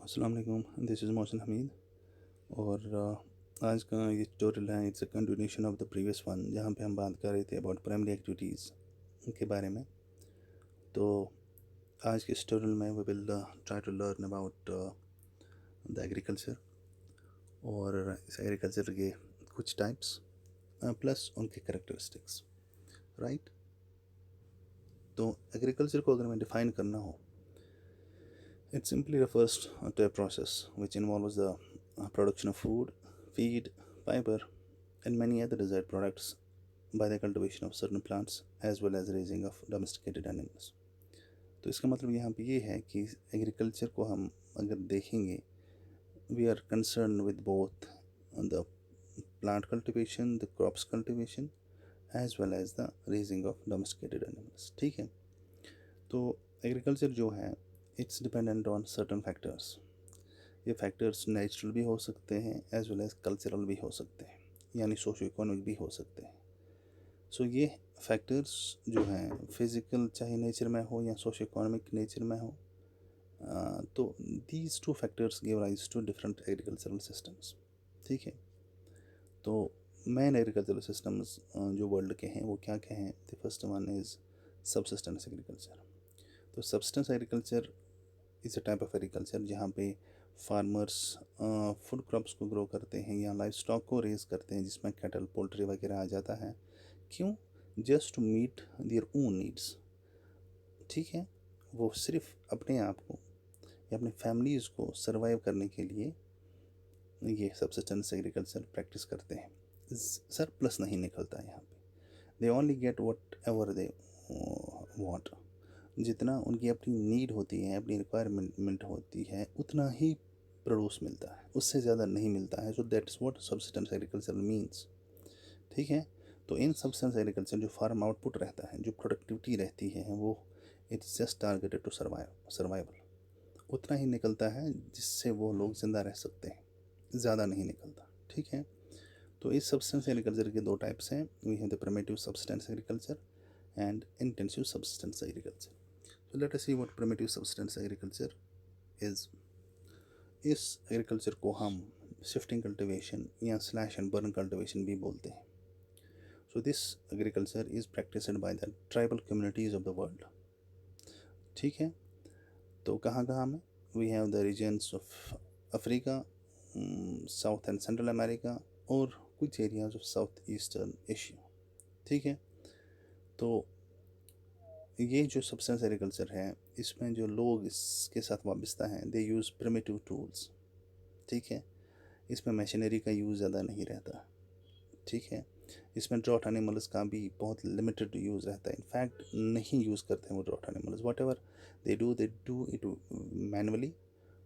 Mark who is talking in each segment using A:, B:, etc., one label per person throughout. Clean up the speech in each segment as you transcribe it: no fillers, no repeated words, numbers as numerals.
A: अस्सलाम वालेकुम, this is Mohsin Hamid. और आज का ये ट्यूटोरियल है, it's a continuation of the previous one, जहाँ पे हम बात कर रहे थे अबाउट प्राइमरी एक्टिविटीज़ के बारे में। तो आज के इस ट्यूटोरियल में we will try to learn about the agriculture और इस एग्रीकल्चर के कुछ टाइप्स प्लस उनके करेक्टरिस्टिक्स, राइट। तो एग्रीकल्चर को अगर मैं डिफ़ाइन करना हो, it simply refers to a process which involves the production of food, feed, fiber, and many other desired products by the cultivation of certain plants as well as raising of domesticated animals. तो इसका मतलब यहाँ पे ये है कि agriculture को हम अगर देखेंगे, we are concern with both the plant cultivation, the crops cultivation as well as the raising of domesticated animals. ठीक है। तो एग्रीकल्चर जो है, it's dependent on certain factors. ये फैक्टर्स नेचुरल भी हो सकते हैं एज वेल एज कल्चरल भी हो सकते हैं, यानी सोशो इकोनॉमिक भी हो सकते हैं। सो ये फैक्टर्स जो हैं फिज़िकल, चाहे नेचर में हो या सोशो इकोनॉमिक नेचर में हो, तो these two factors give rise to different agricultural systems. ठीक है। तो मेन एग्रीकल्चरल सिस्टम्स जो वर्ल्ड के हैं वो क्या क्या हैं? The first one is subsistence agriculture. तो subsistence agriculture is a type of agriculture जहाँ पे फार्मर्स फूड क्रॉप्स को ग्रो करते हैं या लाइफ स्टॉक को रेज करते हैं, जिसमें कैटल, पोल्ट्री वगैरह आ जाता है। क्यों? Just to meet their own needs. ठीक है। वो सिर्फ अपने आप को या अपनी फैमिलीज़ को सर्वाइव करने के लिए ये सबसिस्टेंस एग्रीकल्चर प्रैक्टिस करते हैं। सरप्लस नहीं निकलता है यहाँ पे। They only get what ever they want. जितना उनकी अपनी नीड होती है, अपनी रिक्वायरमेंट होती है, उतना ही प्रोड्यूस मिलता है, उससे ज़्यादा नहीं मिलता है। So that's what subsistence agriculture means. ठीक है। तो इन सबसिस्टेंस एग्रीकल्चर जो फार्म आउटपुट रहता है, जो प्रोडक्टिविटी रहती है, वो it's just targeted to survival. उतना ही निकलता है जिससे वो लोग ज़िंदा रह सकते हैं, ज़्यादा नहीं निकलता। ठीक है। तो इस सब्सटेंस एग्रीकल्चर के दो टाइप्स हैं। We have the primitive substance agriculture and intensive substance agriculture. So let us see what primitive subsistence agriculture is. इस एग्रीकल्चर को हम शिफ्टिंग कल्टीवेशन या स्लैश एंड बर्न कल्टीवेशन भी बोलते हैं। So this agriculture is practised by the tribal communities of the world. ठीक है। तो कहाँ कहाँ में? We have the regions of Africa, South and Central America और कुछ areas of South Eastern Asia. ठीक है। तो ये जो सबसिस्टेंस एग्रीकल्चर है, इसमें जो लोग इसके साथ वाबस्ता हैं, दे यूज़ प्रिमिटिव टूल्स। ठीक है। इसमें मशीनरी का यूज़ ज़्यादा नहीं रहता। ठीक है। इसमें ड्रॉट एनिमल्स का भी बहुत लिमिटेड यूज़ रहता है। इनफैक्ट नहीं यूज़ करते हैं वो draught animals. Whatever they do it manually.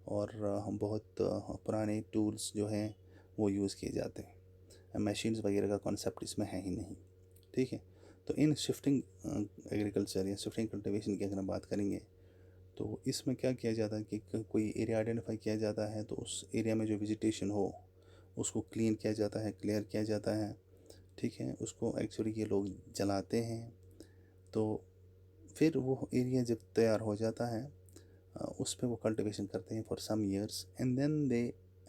A: और हम बहुत पुराने टूल्स जो हैं वो यूज़ किए जाते हैं। मशीन्स वगैरह का कॉन्सेप्ट इसमें है ही नहीं। ठीक है। तो इन शिफ्टिंग एग्रीकल्चर या शिफ्टिंग कल्टीवेशन की अगर हम बात करेंगे, तो इसमें क्या किया जाता है कि कोई एरिया आइडेंटिफाई किया जाता है, तो उस एरिया में जो वेजिटेशन हो उसको क्लीन किया जाता है, क्लियर किया जाता है। ठीक है। उसको एक्चुअली ये लोग जलाते हैं। तो फिर वो एरिया जब तैयार हो जाता है, उस पर वो कल्टीवेशन करते हैं for some years and then they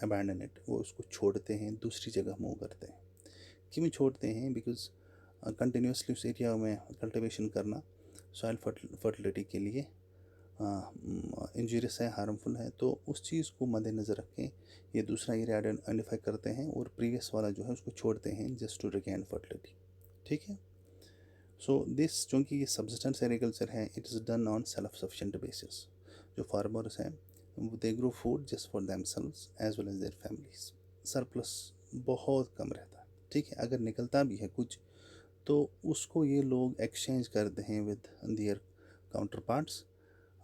A: abandon it. वो उसको छोड़ते हैं, दूसरी जगह मूव करते हैं। क्यों छोड़ते हैं? बिकॉज कंटिन्यूसली उस एरिया में कल्टीवेशन करना सॉइल फर्टिलिटी के लिए इंजूरियस है, हार्मफुल है। तो उस चीज़ को मद्देनज़र रख के ये दूसरा एरिया आइडेंटिफाई करते हैं और प्रीवियस वाला जो है उसको छोड़ते हैं जस्ट टू रिगेन फर्टिलिटी। ठीक है। सो दिस, चूँकि ये सबसिस्टेंस एग्रीकल्चर है, it is done on self sufficient basis. जो फार्मर्स हैं they grow food just for themselves as well as their families. Surplus बहुत कम रहता है। ठीक है। अगर निकलता भी है कुछ, तो उसको ये लोग एक्सचेंज करते हैं विद दियर काउंटर पार्ट्स।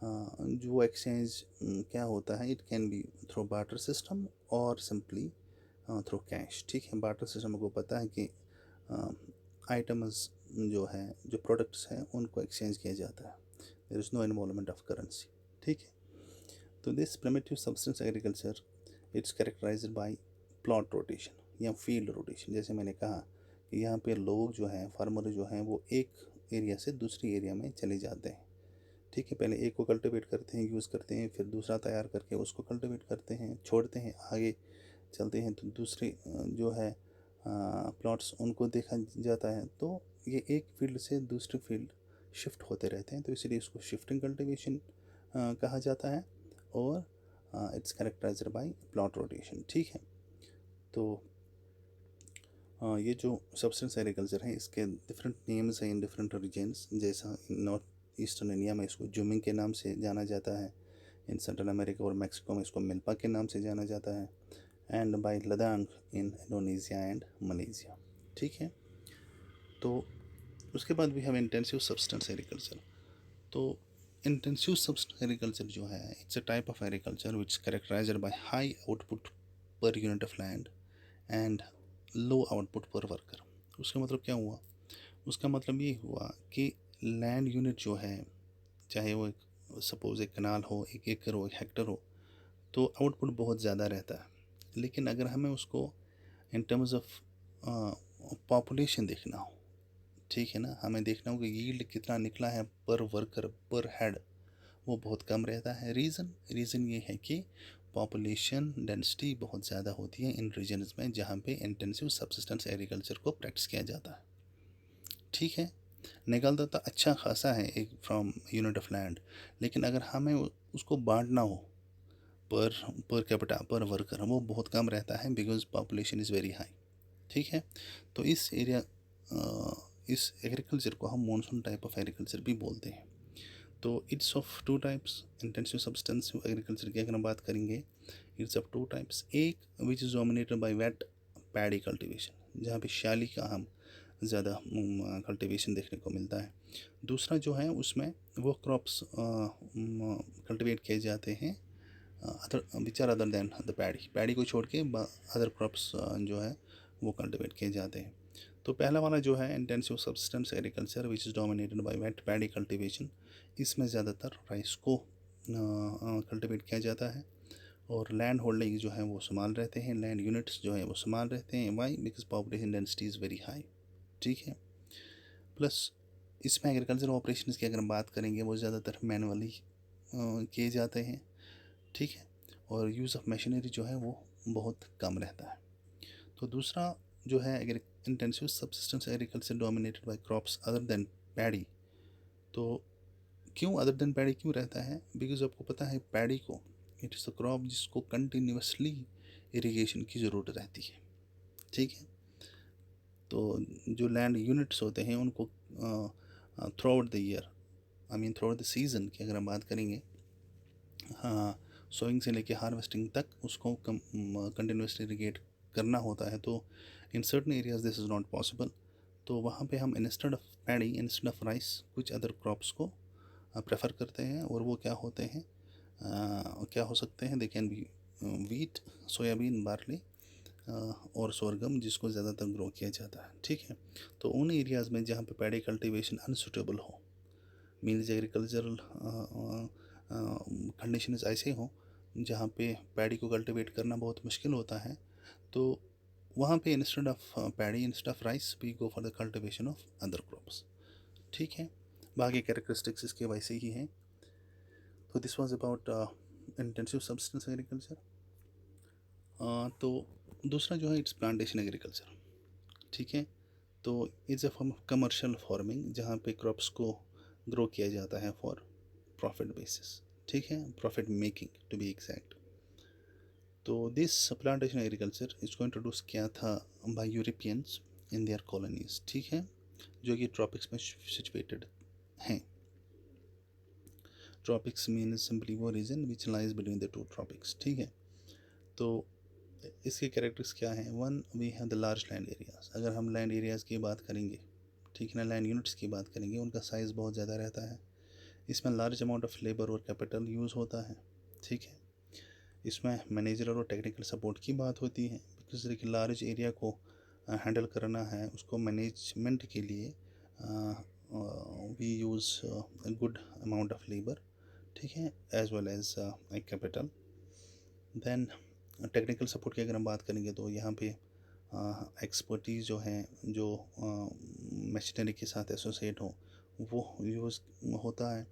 A: जो एक्सचेंज क्या होता है, it can be through barter system और सिंपली थ्रू कैश। ठीक है। बार्टर सिस्टम को पता है कि आइटम्स जो है, जो प्रोडक्ट्स हैं, उनको एक्सचेंज किया जाता है। There is no involvement of currency. ठीक है। तो this primitive substance agriculture it's characterized by plot rotation या फील्ड रोटेशन। जैसे मैंने कहा कि यहाँ पे लोग जो हैं, फार्मर जो हैं, वो एक एरिया से दूसरी एरिया में चले जाते हैं। ठीक है, पहले एक को कल्टिवेट करते हैं, यूज़ करते हैं, फिर दूसरा तैयार करके उसको कल्टिवेट करते हैं, छोड़ते हैं, आगे चलते हैं तो दूसरे जो है प्लॉट्स उनको देखा जाता है। तो ये एक फील्ड से दूसरी फील्ड शिफ्ट होते रहते हैं, तो इसलिए इसको शिफ्टिंग कल्टिवेशन कहा जाता है। और it's characterized by plot rotation. ठीक है, तो ये जो सब्सटेंस एग्रीकल्चर है इसके डिफरेंट नेम्स हैं इन डिफरेंट रीजन्स। जैसा नॉर्थ ईस्टर्न इंडिया में इसको जुमिंग के नाम से जाना जाता है, इन सेंट्रल अमेरिका और मैक्सिको में इसको मिल्पा के नाम से जाना जाता है, एंड बाय लद्दाख इन इंडोनेशिया एंड मलेशिया। ठीक है, तो उसके बाद भी हम इंटेंसिव सब्सटेंस एग्रीकल्चर। तो इंटेंसिव सब्सटेंस एग्रीकल्चर जो है it's a type of agriculture which characterized by high output per unit of land and low output पर वर्कर। उसका मतलब क्या हुआ? उसका मतलब ये हुआ कि लैंड यूनिट जो है, चाहे वो सपोज एक कनाल हो, एक एकड़ हो, एक हेक्टर हो, तो आउटपुट बहुत ज़्यादा रहता है। लेकिन अगर हमें उसको इन टर्म्स ऑफ पॉपुलेशन देखना हो, ठीक है ना, हमें देखना हो कि यील्ड कितना निकला है पर वर्कर पर हेड, वो बहुत कम रहता है। रीज़न ये है कि पॉपुलेशन डेंसिटी बहुत ज़्यादा होती है इन रीजन्स में जहाँ पे इंटेंसिव सब्सिस्टेंस एग्रीकल्चर को प्रैक्टिस किया जाता है। ठीक है, निकलता तो अच्छा खासा है एक फ्रॉम यूनिट ऑफ लैंड, लेकिन अगर हमें उसको बांटना हो पर पर कैपिटा पर वर्कर, वो बहुत कम रहता है because population is very high. ठीक है, तो इस एरिया इस एग्रीकल्चर को हम मॉनसून टाइप ऑफ एग्रीकल्चर भी बोलते हैं। तो it's of two types. Intensive substantive agriculture की अगर हम बात करेंगे, इट्स ऑफ टू टाइप्स। एक which is dominated by wet paddy cultivation, जहाँ पे शाली का हम ज़्यादा कल्टीवेशन देखने को मिलता है। दूसरा जो है उसमें वो क्रॉप्स कल्टीवेट किए जाते हैं other which are other than the paddy को छोड़ के अदर क्रॉप्स जो है वो कल्टीवेट किए जाते हैं। तो पहला वाला जो है intensive substance agriculture which is dominated by wet paddy cultivation, इसमें ज़्यादातर राइस को कल्टीवेट किया जाता है और लैंड होल्डिंग जो है वो संभाल रहते हैं, लैंड यूनिट्स जो है वो संभाल रहते हैं। Why? Because population density is very high. ठीक है, प्लस इसमें एग्रीकल्चर ऑपरेशंस की अगर हम बात करेंगे वो ज़्यादातर मैनुअली किए जाते हैं। ठीक है, और यूज़ ऑफ मशीनरी जो है वो बहुत कम रहता है। तो दूसरा जो है intensive subsistence agriculture dominated by crops other than paddy. तो क्यों अदर देन पैडी क्यों रहता है? बिकॉज आपको पता है पैडी को इट इज़ द क्रॉप जिसको कंटिन्यूसली इरिगेशन की ज़रूरत रहती है। ठीक है, तो जो लैंड यूनिट्स होते हैं उनको through out the year, I mean through out the season की अगर हम बात करेंगे, हाँ, सोइंग से लेके हार्वेस्टिंग तक उसको कंटिन्यूसली इरिगेट करना होता है। तो in certain areas this is not possible. तो वहाँ पे हम instead of paddy, instead of rice, कुछ अदर क्रॉप्स को प्रेफर करते हैं। और वो क्या होते हैं, क्या हो सकते हैं? They can be wheat, soybean, barley और सोरगम, जिसको ज़्यादातर ग्रो किया जाता है। ठीक है, तो उन एरियाज़ में जहाँ पे पैडी कल्टीवेशन अनसुटेबल हो, मीन्स एग्रीकल्चरल कंडीशंस ऐसे हों जहाँ पे पैडी को कल्टीवेट करना बहुत मुश्किल होता है, तो वहाँ पे instead of paddy, instead of rice, we go for the cultivation of other crops. ठीक है, बाकी कैरेक्टरिस्टिक्स इसके वैसे ही हैं। तो this was about intensive substance agriculture. तो दूसरा जो है इट्स प्लांटेशन एग्रीकल्चर। ठीक है, तो it's a form of commercial farming जहाँ पे क्रॉप्स को ग्रो किया जाता है फॉर प्रॉफिट बेसिस। ठीक है, profit making to be exact. तो दिस प्लांटेशन एग्रीकल्चर इसको इंट्रोड्यूस किया था by Europeans in their colonies. ठीक है, जो कि ट्रॉपिक्स में सिचुएटेड हैं। ट्रॉपिक्स मीन सिंपली वो region which lies between the two tropics. ठीक है, तो इसके कैरेक्टर्स क्या हैं? One, we have the large land areas. अगर हम लैंड एरियाज़ की बात करेंगे, ठीक है ना, लैंड यूनिट्स की बात करेंगे, उनका साइज़ बहुत ज़्यादा रहता है। इसमें लार्ज अमाउंट ऑफ लेबर और कैपिटल यूज़ होता है। ठीक है, इसमें मैनेजरल और टेक्निकल सपोर्ट की बात होती है, बिकॉज देखिए लार्ज एरिया को हैंडल करना है, उसको मैनेजमेंट के लिए we use good amount of labour. ठीक है, as well as capital. Then technical support की अगर हम बात करेंगे तो यहाँ पे एक्सपर्टीज़ जो हैं, जो मशीनरी के साथ एसोसिएट हो, वो यूज़ होता है।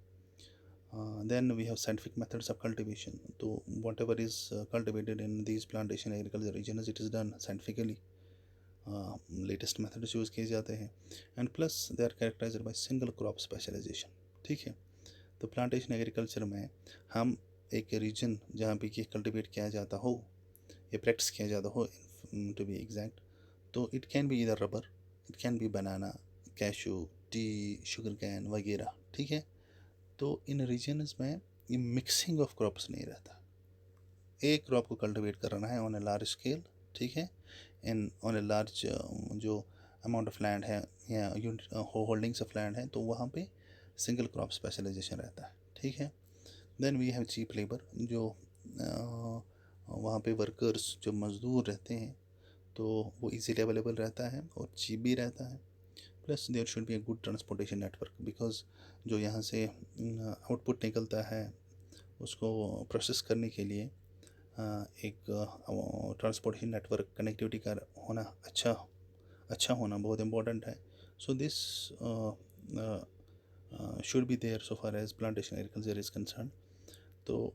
A: Then we have scientific methods of cultivation. तो whatever is cultivated in these plantation agriculture regions, it is done scientifically. Latest methods use किए जाते हैं, and plus they are characterized by single crop specialization. ठीक है, तो plantation agriculture में हम एक रीजन जहाँ पे ये कल्टिवेट किया जाता हो या प्रैक्टिस किया जाता हो, टू बी एग्जैक्ट, तो इट कैन बी इधर rubber, it can be banana, cashew, T, sugar cane वगैरह. ठीक है, तो इन रीजन्स में ये मिक्सिंग ऑफ क्रॉप्स नहीं रहता. एक क्रॉप को कल्टिवेट करना है ऑन ए लार्ज स्केल. ठीक है, इन ऑन ए लार्ज जो अमाउंट ऑफ लैंड है या होल्डिंग्स ऑफ लैंड है, तो वहाँ पे सिंगल क्रॉप स्पेशलाइजेशन रहता है. ठीक है, then we have cheap labour, जो वहाँ पे वर्कर्स जो मज़दूर रहते हैं तो वो इजीली अवेलेबल रहता है और चीप भी रहता है. Plus there should be a good transportation network, because जो यहाँ से आउटपुट निकलता है उसको प्रोसेस करने के लिए एक ट्रांसपोर्टेशन नेटवर्क कनेक्टिविटी का होना अच्छा होना बहुत इम्पोर्टेंट है. So this should be there so far as plantation agriculture is concern. तो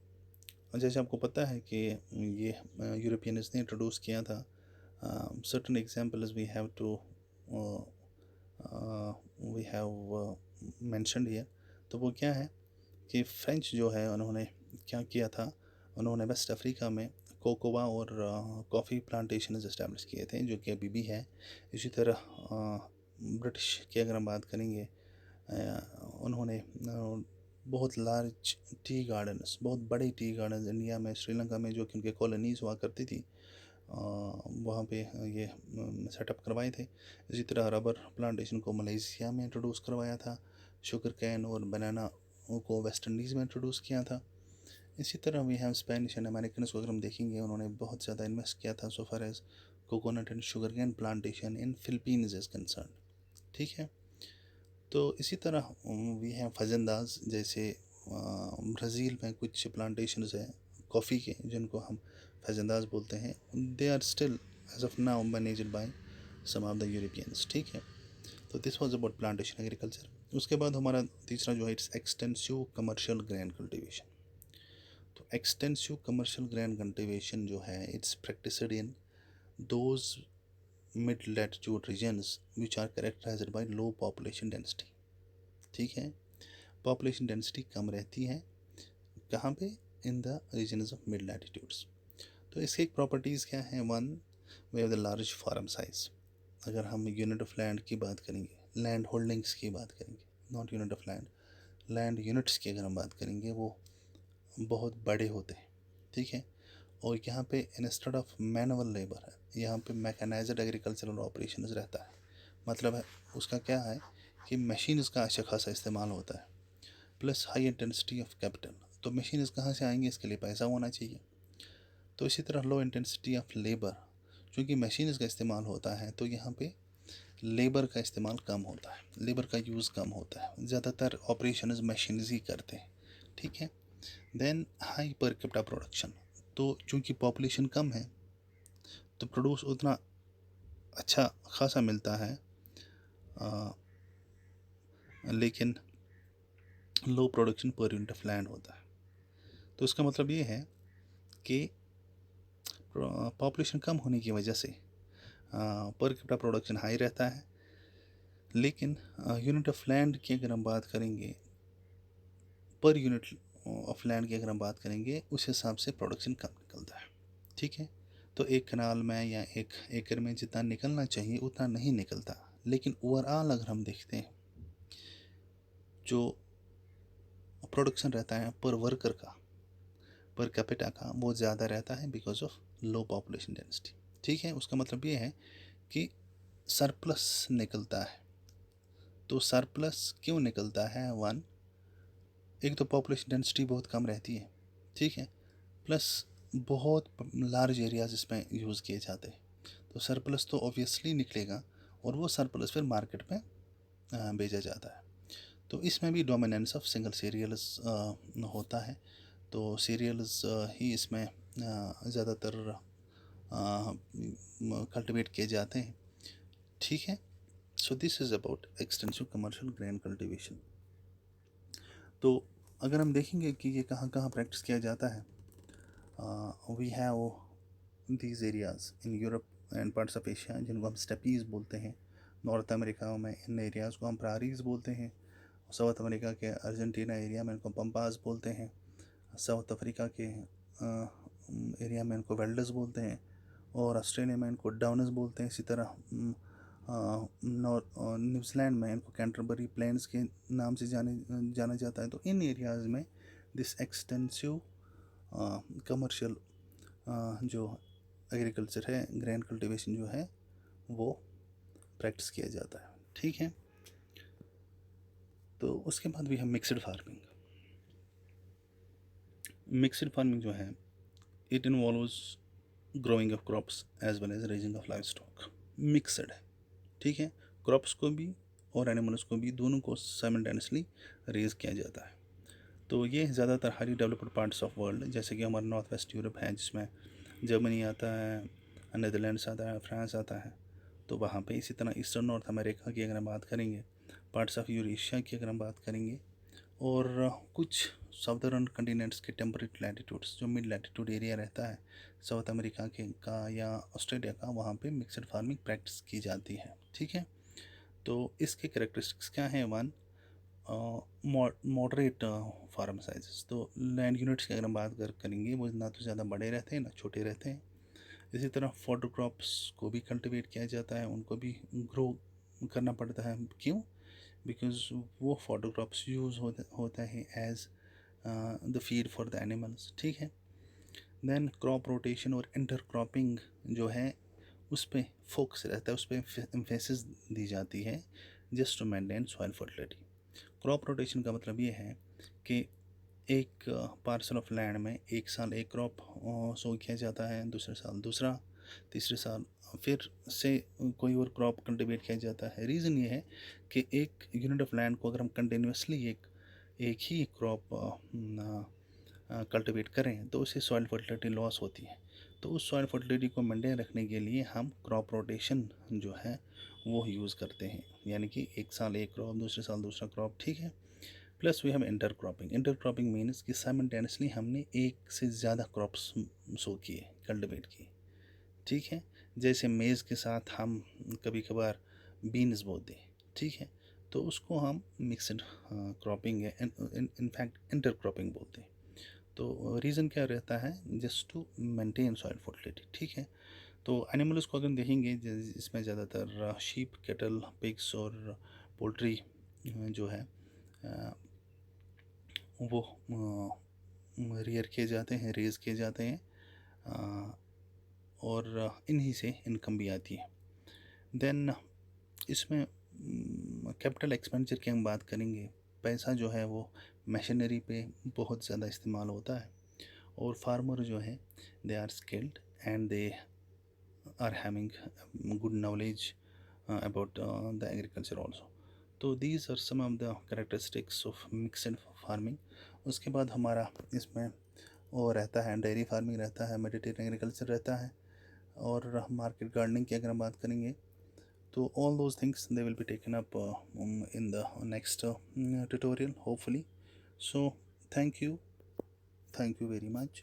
A: जैसे आपको पता है कि ये यूरोपियंस ने इंट्रोड्यूस किया था. Certain examples we have mentioned here. तो वो क्या है कि फ्रेंच जो है उन्होंने क्या किया था, उन्होंने वेस्ट अफ्रीका में कोकोवा और कॉफ़ी प्लांटेशन इस्टेब्लिश किए थे, जो कि अभी भी है. इसी तरह ब्रिटिश की अगर हम बात करेंगे, उन्होंने बहुत लार्ज टी गार्डन्स, बहुत बड़े टी गार्डन्स इंडिया में, श्रीलंका में, जो कि उनके कॉलोनीज़ हुआ करती थी, वहाँ पे ये सेटअप करवाए थे. इसी तरह रबर प्लांटेशन को मलेशिया में इंट्रोड्यूस करवाया था. शुगर कैन और बनाना को वेस्ट इंडीज़ में इंट्रोड्यूस किया था. इसी तरह we have Spanish and American को अगर हम देखेंगे, उन्होंने बहुत ज़्यादा इन्वेस्ट किया था so far as coconut and sugar cane plantation in Philippines is concern. ठीक है, तो इसी तरह वी हैव फजंदाज, जैसे ब्राज़ील में कुछ प्लांटेशंस हैं कॉफ़ी के जिनको हम फजंदाज बोलते हैं. They are still as of now managed by some of the Europeans. ठीक है, तो this was about plantation agriculture. उसके बाद हमारा तीसरा जो है, it's extensive commercial grain cultivation. तो एक्सटेंसिव कमर्शियल ग्रेन कल्टीवेशन जो है, it's practised in those mid latitude regions which are characterized by low population density. ठीक है, पॉपुलेशन डेंसिटी कम रहती है कहाँ पे, in the regions of mid latitudes. तो इसकी एक प्रॉपर्टीज़ क्या है, one, we have the large farm size. अगर हम यूनिट ऑफ लैंड की बात करेंगे, लैंड होल्डिंग्स की बात करेंगे, not unit of land, land units की अगर हम बात करेंगे, वो बहुत बड़े होते हैं. ठीक है, और यहाँ पे इंस्टेड ऑफ मैनुअल लेबर है, यहाँ पे मैकेनाइज्ड एग्रीकल्चरल ऑपरेशंस रहता है. मतलब है उसका क्या है कि मशीन का अच्छा खासा इस्तेमाल होता है, plus high intensity of capital. तो मशीन कहाँ से आएंगे, इसके लिए पैसा होना चाहिए. तो इसी तरह लो इंटेंसिटी ऑफ लेबर, क्योंकि मशीन का इस्तेमाल होता है तो यहाँ पे लेबर का इस्तेमाल कम होता है, लेबर का यूज़ कम होता है, ज़्यादातर ऑपरेशन मशीन ही करते हैं. ठीक है, then high per capita production. तो चूँकि पॉपुलेशन कम है तो प्रोड्यूस उतना अच्छा खासा मिलता है, लेकिन low production per unit of land होता है. तो इसका मतलब ये है कि पॉपुलेशन कम होने की वजह से पर कैपिटा प्रोडक्शन हाई रहता है, लेकिन यूनिट ऑफ लैंड की अगर हम बात करेंगे, पर यूनिट ऑफ लैंड की अगर हम बात करेंगे, उस हिसाब से प्रोडक्शन कम निकलता है. ठीक है, तो एक कनाल में या एक एकड़ में जितना निकलना चाहिए उतना नहीं निकलता, लेकिन ओवरऑल अगर हम देखते हैं जो प्रोडक्शन रहता है पर वर्कर का, पर कैपिटा का, वो ज़्यादा रहता है because of low population density. ठीक है, उसका मतलब ये है कि सरप्लस निकलता है. तो सरप्लस क्यों निकलता है, वन, एक तो पॉपुलेशन डेंसिटी बहुत कम रहती है. ठीक है, प्लस बहुत लार्ज एरियाज इसमें यूज़ किए जाते हैं, तो सरप्लस तो ऑब्वियसली निकलेगा और वो सरप्लस फिर मार्केट में बेचा जाता है. तो इसमें भी डोमिनेंस ऑफ सिंगल सीरियल्स होता है. तो सीरियल्स ही इसमें ज़्यादातर कल्टिवेट किए जाते हैं. ठीक है, so this is about extensive commercial grain cultivation. तो अगर हम देखेंगे कि ये कहाँ कहाँ प्रैक्टिस किया जाता है, we have these areas in Europe and parts of Asia, जिनको हम स्टेपीज़ बोलते हैं। नॉर्थ अमेरिका में इन एरियाज़ को हम प्रारीज बोलते हैं। साउथ अमेरिका के अर्जेंटीना एरिया में इनको पम्पास बोलते हैं। साउथ अफ्रीका के एरिया में इनको वेल्डस बोलते हैं। और ऑस्ट्रेलिया में इनको डाउनस बोलते हैं। इसी तरह न्यूजीलैंड में इनको कैंटरबरी प्लेन्स के नाम से जाना जाता है। तो इन एरियाज़ में दिस एक्सटेंसिव कमर्शियल जो एग्रीकल्चर है, ग्रेन कल्टीवेशन जो है, वो प्रैक्टिस किया जाता है। ठीक है, तो उसके बाद भी हम मिक्सड फार्मिंग। मिक्सड फार्मिंग जो है, it involves growing of crops as well as raising of livestock. Mixed है, ठीक है, क्रॉप्स को भी और एनिमल्स को भी, दोनों को साइमल्टेनियसली रेज किया जाता है। तो ये ज़्यादातर highly developed parts of world, जैसे कि हमारा नॉर्थ वेस्ट यूरोप है, जिसमें जर्मनी आता है, नीदरलैंड्स आता है, फ्रांस आता है, तो वहाँ पे। इसी तरह ईस्टर्न नॉर्थ अमेरिका की अगर हम बात करेंगे, पार्ट्स ऑफ यूरेशिया की अगर हम बात करेंगे, और कुछ साउदर्न कंटिनेंट्स के टेम्परेट लैटिट्यूड्स, जो मिड लैटिट्यूड एरिया रहता है साउथ अमेरिका के का या ऑस्ट्रेलिया का, वहाँ पे मिक्सड फार्मिंग प्रैक्टिस की जाती है। ठीक है, तो इसके कैरेक्टरिस्टिक्स क्या हैं? One, moderate farm sizes. तो लैंड यूनिट्स की अगर हम बात करेंगे, वो ना तो ज़्यादा बड़े रहते हैं ना छोटे रहते हैं। इसी तरह फॉडर क्रॉप्स को भी कल्टीवेट किया जाता है, उनको भी ग्रो करना पड़ता है। क्यों? बिकॉज वो फॉडर क्रॉप्स यूज़ होता है as the feed for the animals. ठीक है, देन क्रॉप रोटेशन और इंटर क्रॉपिंग जो है, उस पर फोकस रहता है, उस पर एम्फेसिस दी जाती है, just to maintain soil fertility. Crop rotation का मतलब ये है कि एक पार्सल ऑफ लैंड में एक साल एक क्रॉप सो किया जाता है, दूसरे साल दूसरा, तीसरे साल फिर से कोई और क्रॉप कल्टीवेट किया जाता है। रीज़न ये है कि एक यूनिट ऑफ लैंड को अगर हम कंटिन्यूसली एक ही क्रॉप कल्टीवेट करें, तो उससे सॉइल फर्टिलिटी लॉस होती है। तो उस सॉइल फर्टिलिटी को मेंटेन रखने के लिए हम क्रॉप रोटेशन जो है वो यूज़ करते हैं, यानी कि एक साल एक क्रॉप, दूसरे साल दूसरा क्रॉप। ठीक है, plus we have intercropping. Intercropping means कि साइमल्टेनियसली हमने एक से ज़्यादा क्रॉप्स सो किए, कल्टीवेट किए। ठीक है, जैसे मेज़ के साथ हम कभी कभार बीन्स बो दें। ठीक है, तो उसको हम मिक्सड क्रॉपिंग है, इनफैक्ट इंटर क्रॉपिंग बोलते हैं। तो रीज़न क्या रहता है? Just to maintain soil fertility. ठीक है, तो एनिमल्स को अगर देखेंगे, इसमें ज़्यादातर शीप, कैटल, पिग्स और पोल्ट्री जो है वो रियर किए जाते हैं, रेज किए जाते हैं, और इन्हीं से इनकम भी आती है। देन इसमें कैपिटल एक्सपेंडिचर की हम बात करेंगे, पैसा जो है वो मशीनरी पे बहुत ज़्यादा इस्तेमाल होता है, और फार्मर जो है they are skilled and they are having good knowledge about the agriculture also. तो these are some of the characteristics of mixed farming. उसके बाद हमारा इसमें वो रहता है, डेयरी फार्मिंग रहता है, मेडिटेरियन एग्रीकल्चर रहता है, और मार्केट गार्डनिंग की अगर हम बात करेंगे, तो all those things they will be taken up in the next tutorial hopefully. So thank you very much.